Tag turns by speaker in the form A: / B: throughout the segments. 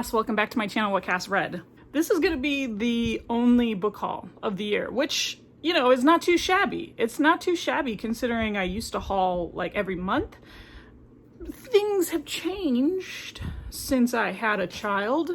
A: Cass, welcome back to my channel, What Cass Read. This is going to be the only book haul of the year, which, you know, is not too shabby. It's not too shabby considering I used to haul like every month. Things have changed since I had a child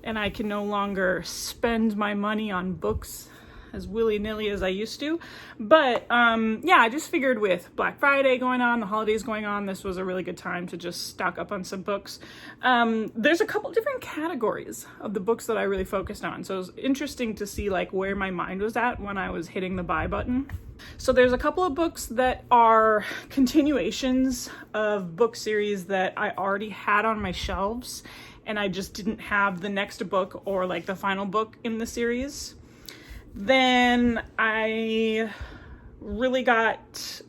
A: and I can no longer spend my money on books as willy-nilly as I used to. But yeah, I just figured with Black Friday going on, the holidays going on, this was a really good time to just stock up on some books. There's a couple different categories of the books that I really focused on. So it was interesting to see like where my mind was at when I was hitting the buy button. So there's a couple of books that are continuations of book series that I already had on my shelves and I just didn't have the next book or like the final book in the series. Then I really got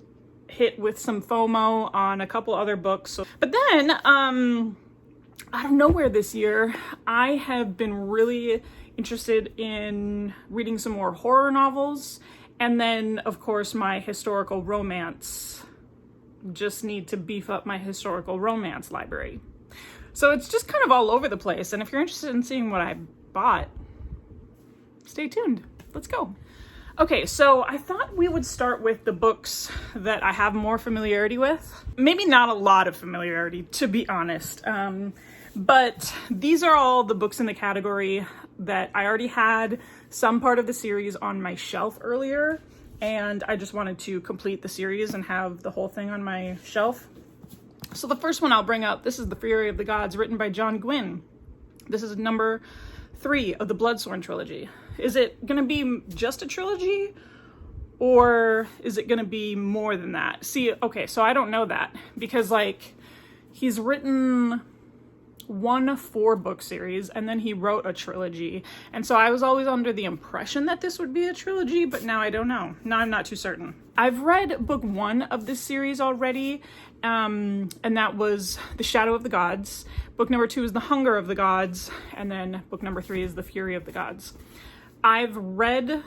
A: hit with some FOMO on a couple other books. But then, out of nowhere this year, I have been really interested in reading some more horror novels. And then, of course, my historical romance. Just need to beef up my historical romance library. So it's just kind of all over the place. And if you're interested in seeing what I bought, stay tuned. Let's go. Okay, so I thought we would start with the books that I have more familiarity with. Maybe not a lot of familiarity, to be honest. But these are all the books in the category that I already had some part of the series on my shelf earlier, and I just wanted to complete the series and have the whole thing on my shelf. So the first one I'll bring up, this is The Fury of the Gods, written by John Gwynne. This is number 3 of the Bloodsworn trilogy. Is it gonna be just a trilogy or is it gonna be more than that? See, okay, so I don't know that because like he's written 1 4-book series and then he wrote a trilogy. And so I was always under the impression that this would be a trilogy, but now I don't know. Now I'm not too certain. I've read book 1 of this series already, and that was The Shadow of the Gods. Book number 2 is The Hunger of the Gods, and then book number 3 is The Fury of the Gods. I've read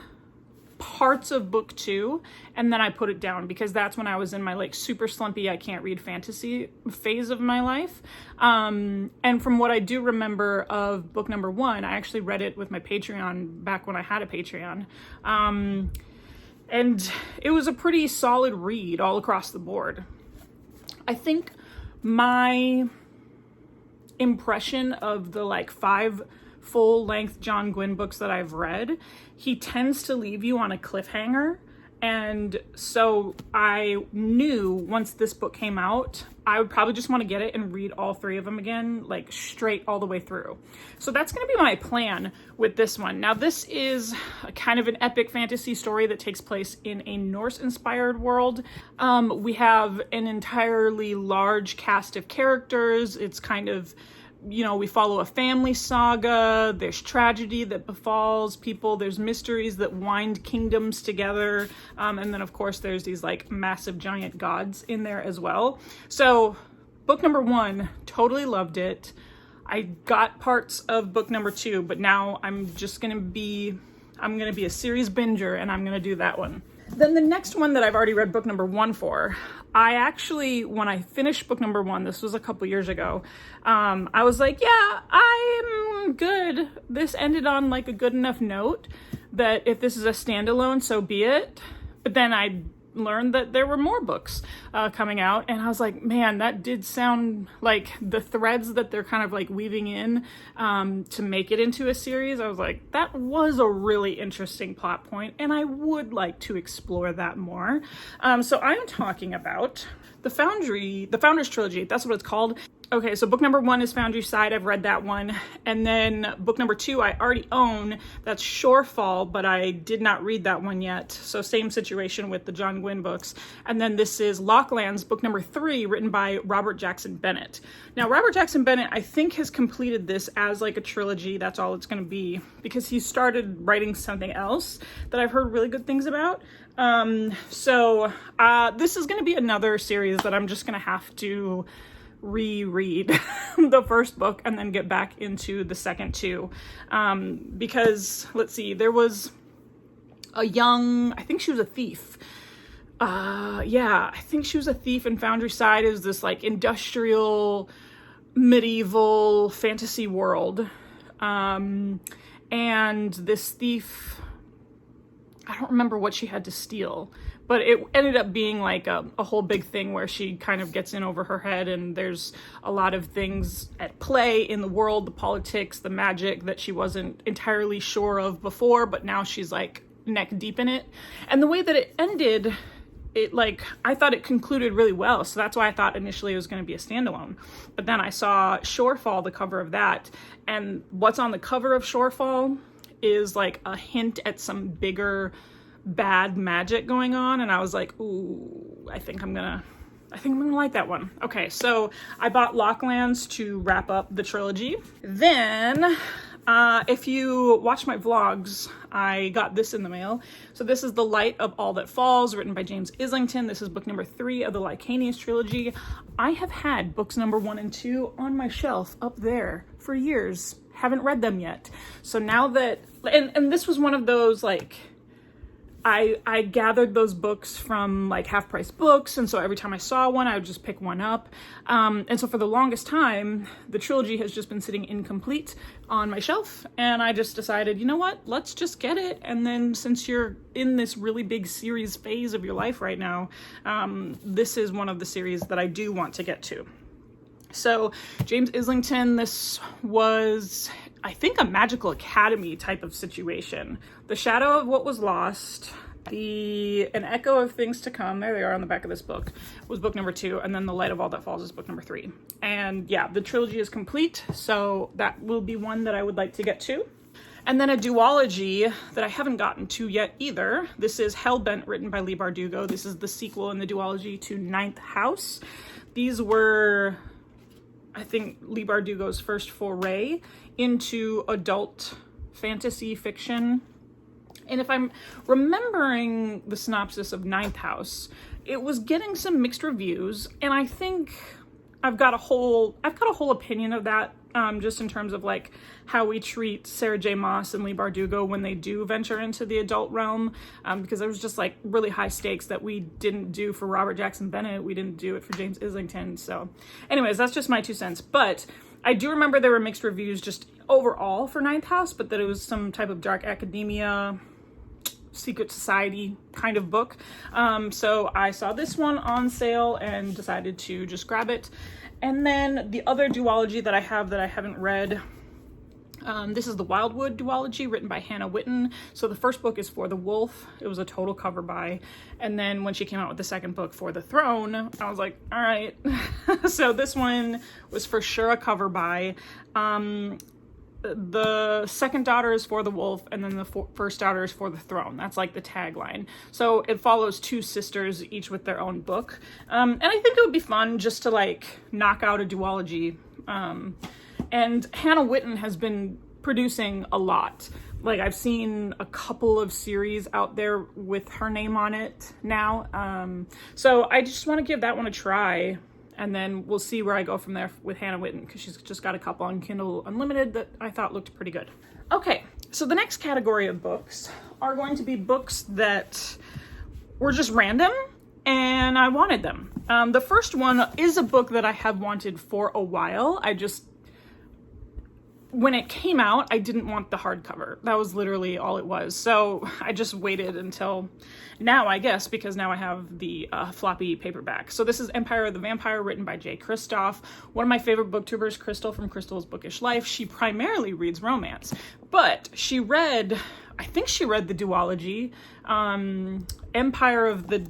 A: parts of book 2 and then I put it down because that's when I was in my like super slumpy, I can't read fantasy phase of my life. And from what I do remember of book number 1, I actually read it with my Patreon back when I had a Patreon. And it was a pretty solid read all across the board. I think my impression of the like 5 full-length John Gwynne books that I've read, he tends to leave you on a cliffhanger. And so I knew once this book came out, I would probably just want to get it and read all 3 of them again, like straight all the way through. So that's going to be my plan with this one. Now, this is a kind of an epic fantasy story that takes place in a Norse-inspired world. We have an entirely large cast of characters. It's kind of, you know, we follow a family saga, there's tragedy that befalls people, there's mysteries that wind kingdoms together, and then of course there's these like massive giant gods in there as well. So book number 1, totally loved it. I got parts of book number 2, but now I'm gonna be a series binger and I'm gonna do that one. Then the next one that I've already read book number 1 for, I actually, when I finished book number 1, this was a couple years ago, I was like, yeah, I'm good. This ended on like a good enough note that if this is a standalone, so be it. But then I learned that there were more books coming out, and I was like, man, that did sound like the threads that they're kind of like weaving in to make it into a series. I was like, that was a really interesting plot point and I would like to explore that more. So I'm talking about the Founders trilogy. That's what it's called. Okay, so book number 1 is Foundry Side. I've read that one. And then book number 2 I already own. That's Shorefall, but I did not read that one yet. So same situation with the John Gwynne books. And then this is Locklands, book number 3, written by Robert Jackson Bennett. Now, Robert Jackson Bennett, I think, has completed this as like a trilogy. That's all it's going to be, because he started writing something else that I've heard really good things about. So this is going to be another series that I'm just going to have to reread the first book and then get back into the second 2. Because let's see, there was a young, I think she was a thief. Yeah, I think she was a thief in Foundry Side. Is this like industrial medieval fantasy world. And this thief, I don't remember what she had to steal, but it ended up being like a whole big thing where she kind of gets in over her head, and there's a lot of things at play in the world, the politics, the magic that she wasn't entirely sure of before, but now she's like neck deep in it. And the way that it ended, I thought it concluded really well, so that's why I thought initially it was going to be a standalone. But then I saw Shorefall, the cover of that, and what's on the cover of Shorefall is like a hint at some bigger bad magic going on, and I was like, ooh, I think I'm gonna like that one. Okay, so I bought Locklands to wrap up the trilogy. Then if you watch my vlogs, I got this in the mail. So this is The Light of All That Falls, written by James Islington. This is book number 3 of the Lycanius trilogy. I have had books number 1 and 2 on my shelf up there for years. Haven't read them yet. So now that, and this was one of those, like, I gathered those books from like Half Price Books, and so every time I saw one, I would just pick one up. And so for the longest time, the trilogy has just been sitting incomplete on my shelf, and I just decided, you know what, let's just get it. And then since you're in this really big series phase of your life right now, this is one of the series that I do want to get to. So James Islington, this was, I think, a Magical Academy type of situation. The Shadow of What Was Lost, An Echo of Things to Come, there they are on the back of this book, was book number 2, and then The Light of All That Falls is book number 3. And yeah, the trilogy is complete, so that will be one that I would like to get to. And then a duology that I haven't gotten to yet either. This is Hellbent, written by Leigh Bardugo. This is the sequel in the duology to Ninth House. These were, I think, Leigh Bardugo's first foray into adult fantasy fiction. And if I'm remembering the synopsis of Ninth House, it was getting some mixed reviews, and I think I've got a whole opinion of that, just in terms of like how we treat Sarah J. Maas and Leigh Bardugo when they do venture into the adult realm, because there was just like really high stakes that we didn't do for Robert Jackson Bennett. We didn't do it for James Islington. So anyways, that's just my 2 cents. But I do remember there were mixed reviews just overall for Ninth House, but that it was some type of dark academia, secret society kind of book. So I saw this one on sale and decided to just grab it. And then the other duology that I have that I haven't read, this is the Wildwood duology, written by Hannah Witten. So the first book is For the Wolf. It was a total cover buy. And then when she came out with the second book, For the Throne, I was like, all right. So this one was for sure a cover buy. The second daughter is For the Wolf, and then the first daughter is For the Throne. That's like the tagline. So it follows 2 sisters, each with their own book. And I think it would be fun just to like knock out a duology. And Hannah Witten has been producing a lot. Like, I've seen a couple of series out there with her name on it now. So I just want to give that one a try. And then we'll see where I go from there with Hannah Witten, because she's just got a couple on Kindle Unlimited that I thought looked pretty good. Okay, so the next category of books are going to be books that were just random and I wanted them. The first one is a book that I have wanted for a while. When it came out, I didn't want the hardcover. That was literally all it was. So I just waited until now, I guess, because now I have the floppy paperback. So this is Empire of the Vampire, written by Jay Kristoff. One of my favorite booktubers, Crystal from Crystal's Bookish Life. She primarily reads romance, but I think she read the duology. Empire of the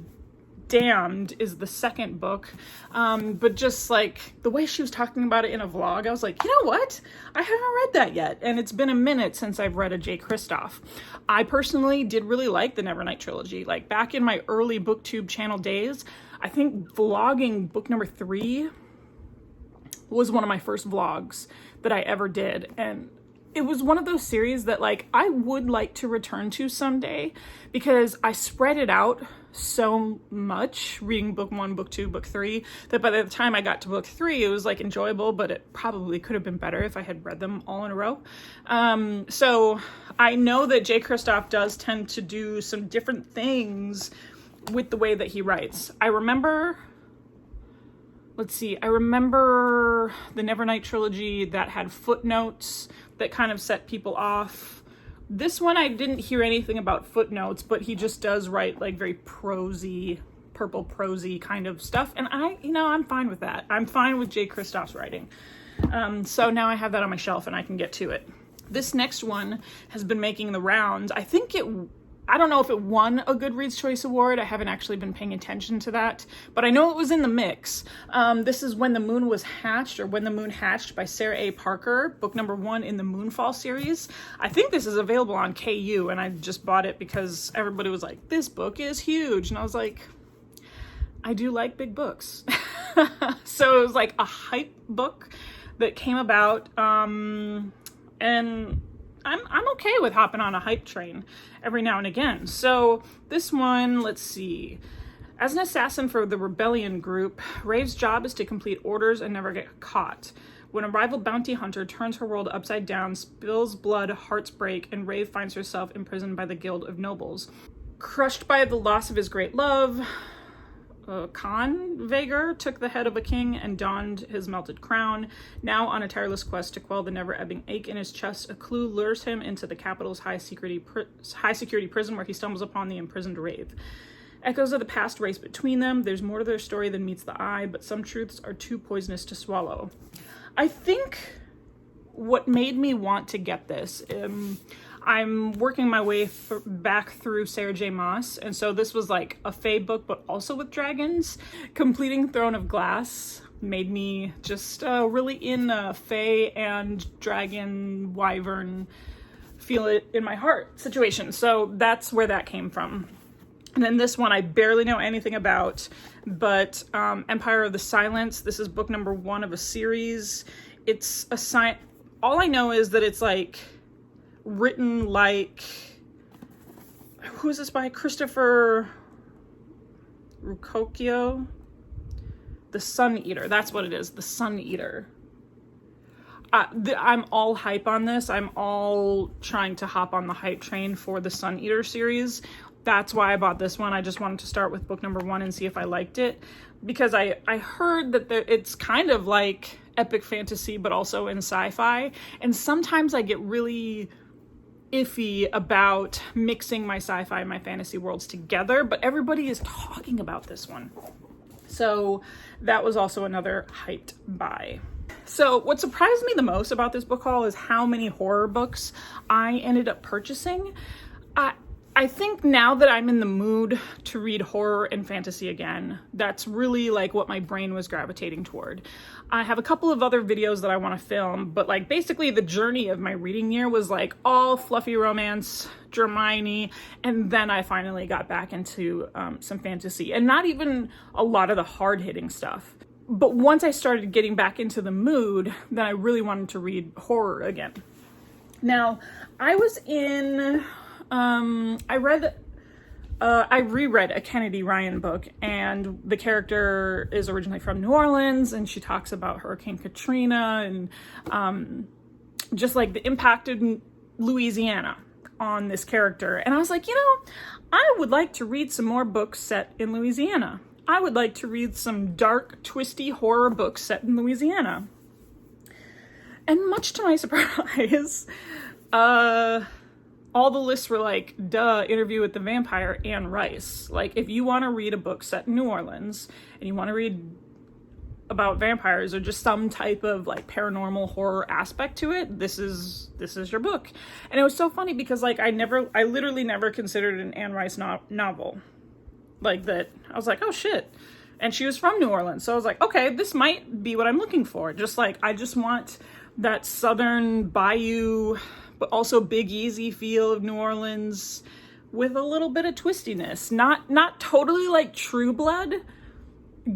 A: Damned is the second book, but just like the way she was talking about it in a vlog, I was like, you know what? I haven't read that yet, and it's been a minute since I've read a Jay Kristoff. I personally did really like the Nevernight trilogy. Like, back in my early booktube channel days, I think vlogging book number 3 was one of my first vlogs that I ever did, and it was one of those series that like I would like to return to someday, because I spread it out so much reading book 1, book 2, book 3, that by the time I got to book 3, it was like enjoyable, but it probably could have been better if I had read them all in a row. So I know that Jay Kristoff does tend to do some different things with the way that he writes. I remember let's see, I remember the Nevernight trilogy that had footnotes that kind of set people off. This one, I didn't hear anything about footnotes, but he just does write like very prosy, purple prosy kind of stuff. And I'm fine with that. I'm fine with Jay Kristoff's writing. So now I have that on my shelf and I can get to it. This next one has been making the rounds. I don't know if it won a Goodreads Choice Award. I haven't actually been paying attention to that, but I know it was in the mix. This is When the Moon Was Hatched, or When the Moon Hatched by Sarah A. Parker, book number 1 in the Moonfall series. I think this is available on KU, and I just bought it because everybody was like, this book is huge. And I was like, I do like big books. So it was like a hype book that came about, and I'm okay with hopping on a hype train every now and again. So this one, let's see. As an assassin for the rebellion group, Rave's job is to complete orders and never get caught. When a rival bounty hunter turns her world upside down, spills blood, hearts break, and Rave finds herself imprisoned by the Guild of Nobles. Crushed by the loss of his great love, Khan Vagar took the head of a king and donned his melted crown. Now on a tireless quest to quell the never-ebbing ache in his chest, a clue lures him into the capital's high-security prison where he stumbles upon the imprisoned Rave. Echoes of the past race between them. There's more to their story than meets the eye, but some truths are too poisonous to swallow. I think what made me want to get this, I'm working my way back through Sarah J. Maas, and so this was like a Fae book, but also with dragons. Completing Throne of Glass made me just really in a Fae and dragon, wyvern, feel it in my heart situation. So that's where that came from. And then this one I barely know anything about, but Empire of the Silence. This is book number 1 of a series. It's a all I know is that it's like written like, who is this by? Christopher Rucocchio? The Sun Eater. That's what it is. The Sun Eater. I'm all hype on this. I'm all trying to hop on the hype train for the Sun Eater series. That's why I bought this one. I just wanted to start with book number 1 and see if I liked it, because I heard that it's kind of like epic fantasy, but also in sci-fi. And sometimes I get really iffy about mixing my sci-fi and my fantasy worlds together, but everybody is talking about this one. So that was also another hyped buy. So what surprised me the most about this book haul is how many horror books I ended up purchasing. I think now that I'm in the mood to read horror and fantasy again, that's really like what my brain was gravitating toward. I have a couple of other videos that I want to film, but like basically the journey of my reading year was like all fluffy romance, Hermione, and then I finally got back into some fantasy, and not even a lot of the hard-hitting stuff. But once I started getting back into the mood, then I really wanted to read horror again. Now, I was in... I reread a Kennedy Ryan book, and the character is originally from New Orleans, and she talks about Hurricane Katrina and just like the impact of Louisiana on this character. And I was like, I would like to read some more books set in Louisiana. I would like to read some dark, twisty horror books set in Louisiana. And much to my surprise, all the lists were like, duh, Interview with the Vampire, Anne Rice. Like, if you want to read a book set in New Orleans and you want to read about vampires or just some type of like paranormal horror aspect to it, this is your book. And it was so funny because like I literally never considered an Anne Rice novel like that. I was like, oh shit. And she was from New Orleans. So I was like, okay, this might be what I'm looking for. Just like, I just want that southern bayou, but also Big Easy feel of New Orleans with a little bit of twistiness. Not totally like True Blood,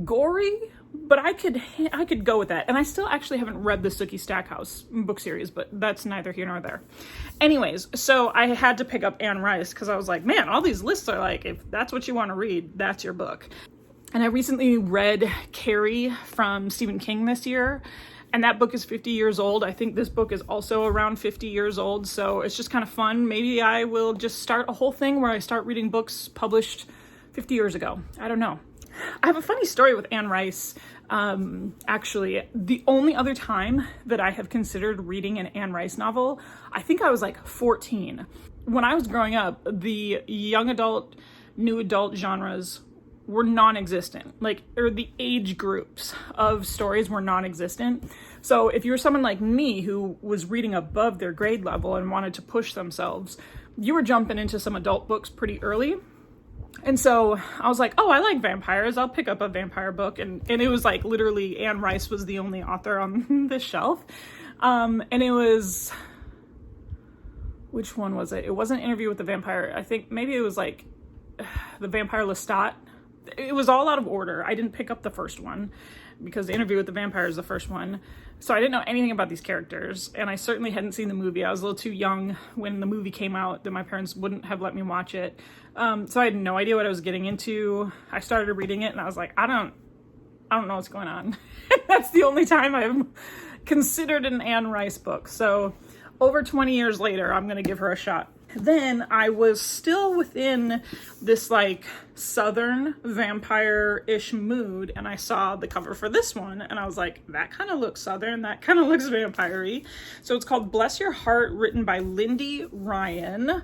A: gory, but I could go with that. And I still actually haven't read the Sookie Stackhouse book series, but that's neither here nor there. Anyways, so I had to pick up Anne Rice because I was like, man, all these lists are like, if that's what you want to read, that's your book. And I recently read Carrie from Stephen King this year, and that book is 50 years old. I think this book is also around 50 years old, so it's just kind of fun. Maybe I will just start a whole thing where I start reading books published 50 years ago. I don't know. I have a funny story with Anne Rice. Actually, the only other time that I have considered reading an Anne Rice novel, I think I was like 14. When I was growing up, the young adult, new adult genres were non-existent. Like, or the age groups of stories were non-existent. So if you were someone like me who was reading above their grade level and wanted to push themselves, you were jumping into some adult books pretty early. And so I was like, oh, I like vampires. I'll pick up a vampire book. And it was like literally Anne Rice was the only author on the shelf. And it was, which one was it? It wasn't Interview with the Vampire. I think maybe it was like The Vampire Lestat. It was all out of order. I didn't pick up the first one because The Interview with the Vampire is the first one. So I didn't know anything about these characters, and I certainly hadn't seen the movie. I was a little too young when the movie came out that my parents wouldn't have let me watch it. So I had no idea what I was getting into. I started reading it and I was like, I don't know what's going on. That's the only time I've considered an Anne Rice book. So over 20 years later, I'm going to give her a shot. Then I was still within this like Southern vampire-ish mood, and I saw the cover for this one and I was like, that kind of looks Southern, that kind of looks vampire-y. So it's called Bless Your Heart, written by Lindy Ryan.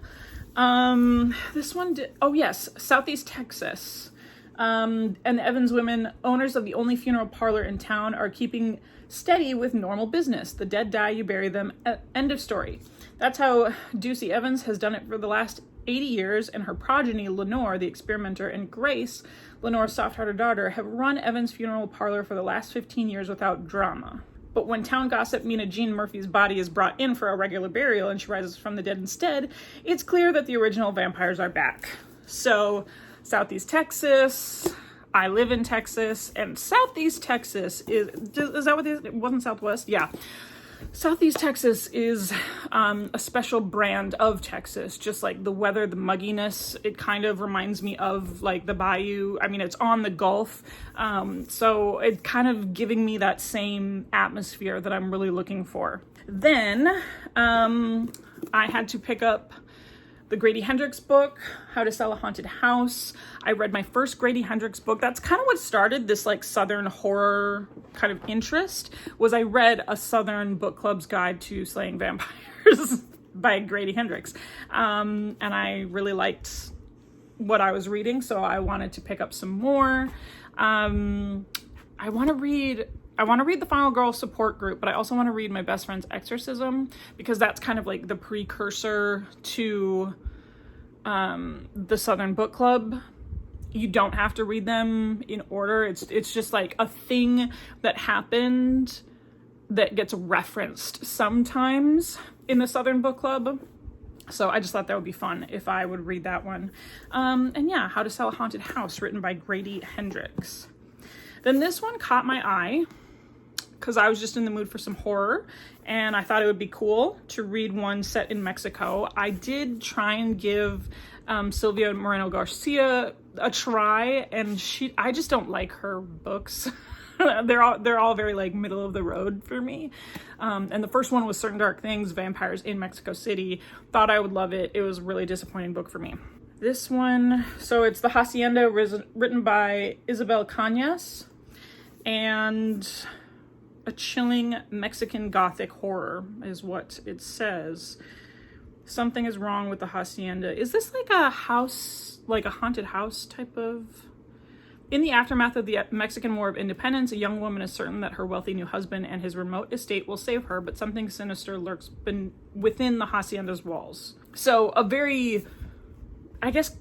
A: This one oh yes, Southeast Texas. And the Evans women, owners of the only funeral parlor in town, are keeping steady with normal business. The dead die, you bury them. End of story. That's how Ducey Evans has done it for the last 80 years, and her progeny, Lenore, the experimenter, and Grace, Lenore's soft-hearted daughter, have run Evans' funeral parlor for the last 15 years without drama. But when town gossip Mina Jean Murphy's body is brought in for a regular burial and she rises from the dead instead, it's clear that the original vampires are back. So, Southeast Texas, I live in Texas, and Southeast Texas is that what it wasn't Southwest? Yeah. Southeast Texas is a special brand of Texas, just like the weather, the mugginess. It kind of reminds me of like the bayou. I mean, it's on the Gulf, so it's kind of giving me that same atmosphere that I'm really looking for. Then I had to pick up the Grady Hendrix book, How to Sell a Haunted House. I read my first Grady Hendrix book. That's kind of what started this like Southern horror kind of interest, was I read a Southern book club's guide to slaying vampires by Grady Hendrix. And I really liked what I was reading, so I wanted to pick up some more. I want to read The Final Girl Support Group, but I also want to read My Best Friend's Exorcism, because that's kind of like the precursor to the Southern Book Club. You don't have to read them in order. It's just like a thing that happened that gets referenced sometimes in the Southern Book Club. So I just thought that would be fun if I would read that one. And yeah, How to Sell a Haunted House, written by Grady Hendrix. Then this one caught my eye because I was just in the mood for some horror, and I thought it would be cool to read one set in Mexico. I did try and give Silvia Moreno Garcia a try, and I just don't like her books. They're all very like middle of the road for me. And the first one was Certain Dark Things, Vampires in Mexico City. Thought I would love it. It was a really disappointing book for me. This one, so it's The Hacienda, written by Isabel Cañas, and a chilling Mexican Gothic horror is what it says. Something is wrong with the Hacienda. Is this like a house, like a haunted house type of... In the aftermath of the Mexican War of Independence, a young woman is certain that her wealthy new husband and his remote estate will save her, but something sinister lurks within the Hacienda's walls. So a very, I guess,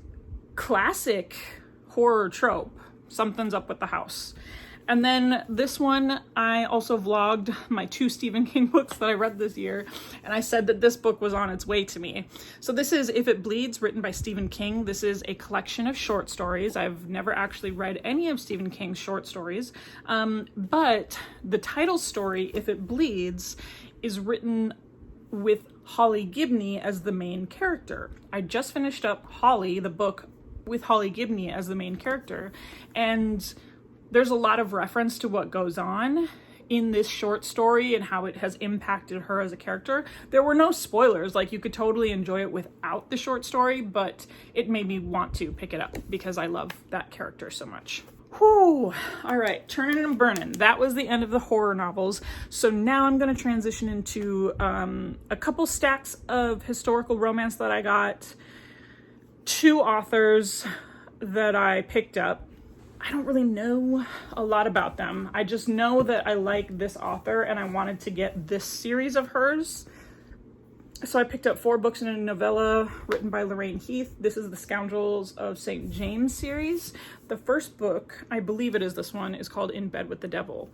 A: classic horror trope. Something's up with the house. And then this one, I also vlogged my 2 Stephen King books that I read this year, and I said that this book was on its way to me. So this is If It Bleeds, written by Stephen King. This is a collection of short stories. I've never actually read any of Stephen King's short stories, but the title story, If It Bleeds, is written with Holly Gibney as the main character. I just finished up Holly, the book with Holly Gibney as the main character, and there's a lot of reference to what goes on in this short story and how it has impacted her as a character. There were no spoilers, like you could totally enjoy it without the short story, but it made me want to pick it up because I love that character so much. Whew. All right, turning and burning. That was the end of the horror novels. So now I'm going to transition into a couple stacks of historical romance that I got, 2 authors that I picked up. I don't really know a lot about them. I just know that I like this author and I wanted to get this series of hers. So I picked up 4 books in a novella written by Lorraine Heath. This is the Scoundrels of St. James series. The first book, I believe it is this one, is called In Bed with the Devil.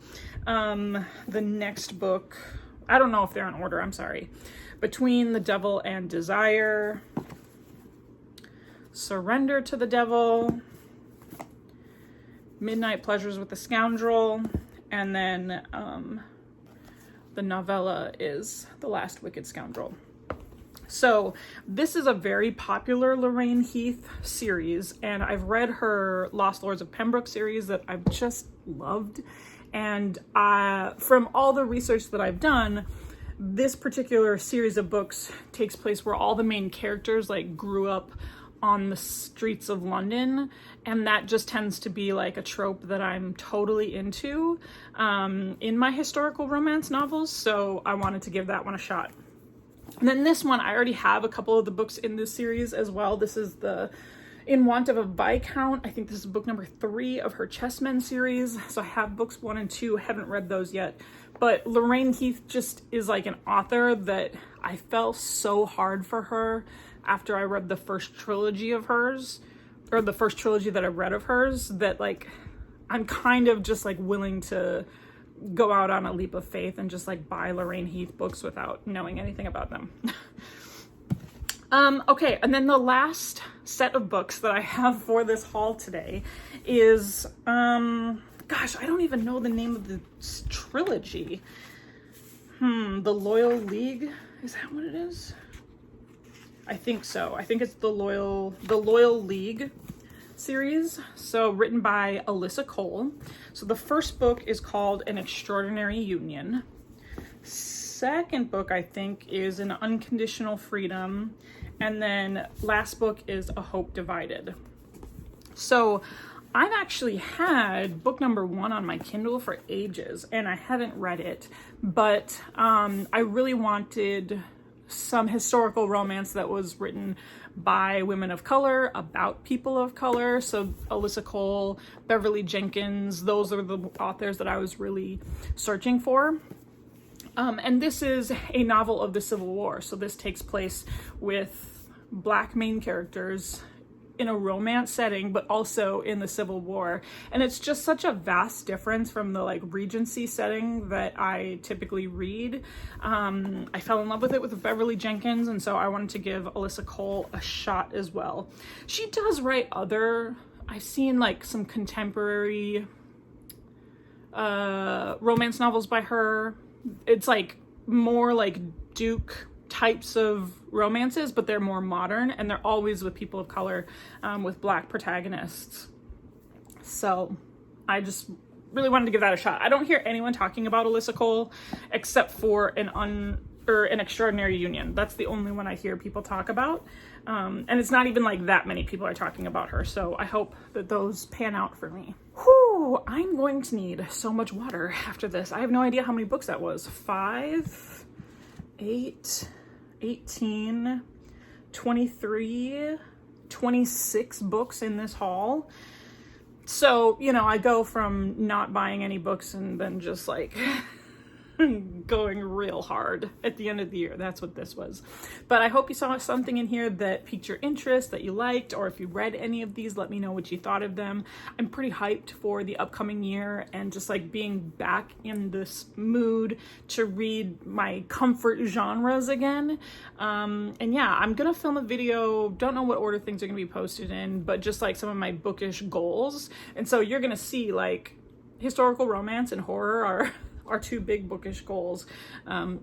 A: The next book, I don't know if they're in order, I'm sorry. Between the Devil and Desire, Surrender to the Devil, Midnight Pleasures with the Scoundrel, and then the novella is The Last Wicked Scoundrel. So this is a very popular Lorraine Heath series, and I've read her Lost Lords of Pembroke series that I've just loved. And from all the research that I've done, this particular series of books takes place where all the main characters like grew up on the streets of London, and that just tends to be like a trope that I'm totally into in my historical romance novels, so I wanted to give that one a shot. And then this one, I already have a couple of the books in this series as well. This is the In Want of a Viscount. I think this is book number 3 of her Chessmen series. So I have books 1 and 2, haven't read those yet. But Lorraine Heath just is like an author that I fell so hard for her after I read the first trilogy of hers, or the first trilogy that I read of hers, that like I'm kind of just like willing to go out on a leap of faith and just like buy Lorraine Heath books without knowing anything about them. Okay, and then the last set of books that I have for this haul today is, gosh, I don't even know the name of the trilogy. The Loyal League, is that what it is? I think so. I think it's the Loyal League series. So written by Alyssa Cole. So the first book is called An Extraordinary Union. Second book, I think, is An Unconditional Freedom. And then last book is A Hope Divided. So I've actually had book number 1 on my Kindle for ages and I haven't read it, but I really wanted some historical romance that was written by women of color, about people of color. So Alyssa Cole, Beverly Jenkins, those are the authors that I was really searching for. And this is a novel of the Civil War. So this takes place with Black main characters in a romance setting, but also in the Civil War. And it's just such a vast difference from the like Regency setting that I typically read. I fell in love with it with Beverly Jenkins, and so I wanted to give Alyssa Cole a shot as well. She does write I've seen like some contemporary romance novels by her. It's like more like Duke types of romances, but they're more modern and they're always with people of color, with Black protagonists. So I just really wanted to give that a shot. I don't hear anyone talking about Alyssa Cole except for An Extraordinary Union. That's the only one I hear people talk about. And it's not even like that many people are talking about her. So I hope that those pan out for me. Whew, I'm going to need so much water after this. I have no idea how many books that was. 5, 8, 18, 23, 26 books in this haul. So, you know, I go from not buying any books and then just like going real hard at the end of the year. That's what this was. But I hope you saw something in here that piqued your interest, that you liked, or if you read any of these, let me know what you thought of them. I'm pretty hyped for the upcoming year and just like being back in this mood to read my comfort genres again. And yeah, I'm gonna film a video, don't know what order things are gonna be posted in, but just like some of my bookish goals. And so you're gonna see like historical romance and horror are our 2 big bookish goals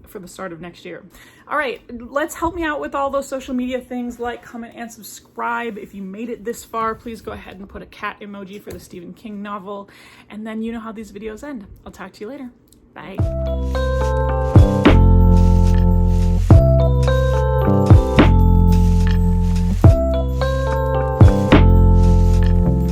A: for the start of next year. All right, let's help me out with all those social media things. Like, comment, and subscribe. If you made it this far, please go ahead and put a cat emoji for the Stephen King novel. And then you know how these videos end. I'll talk to you later. Bye.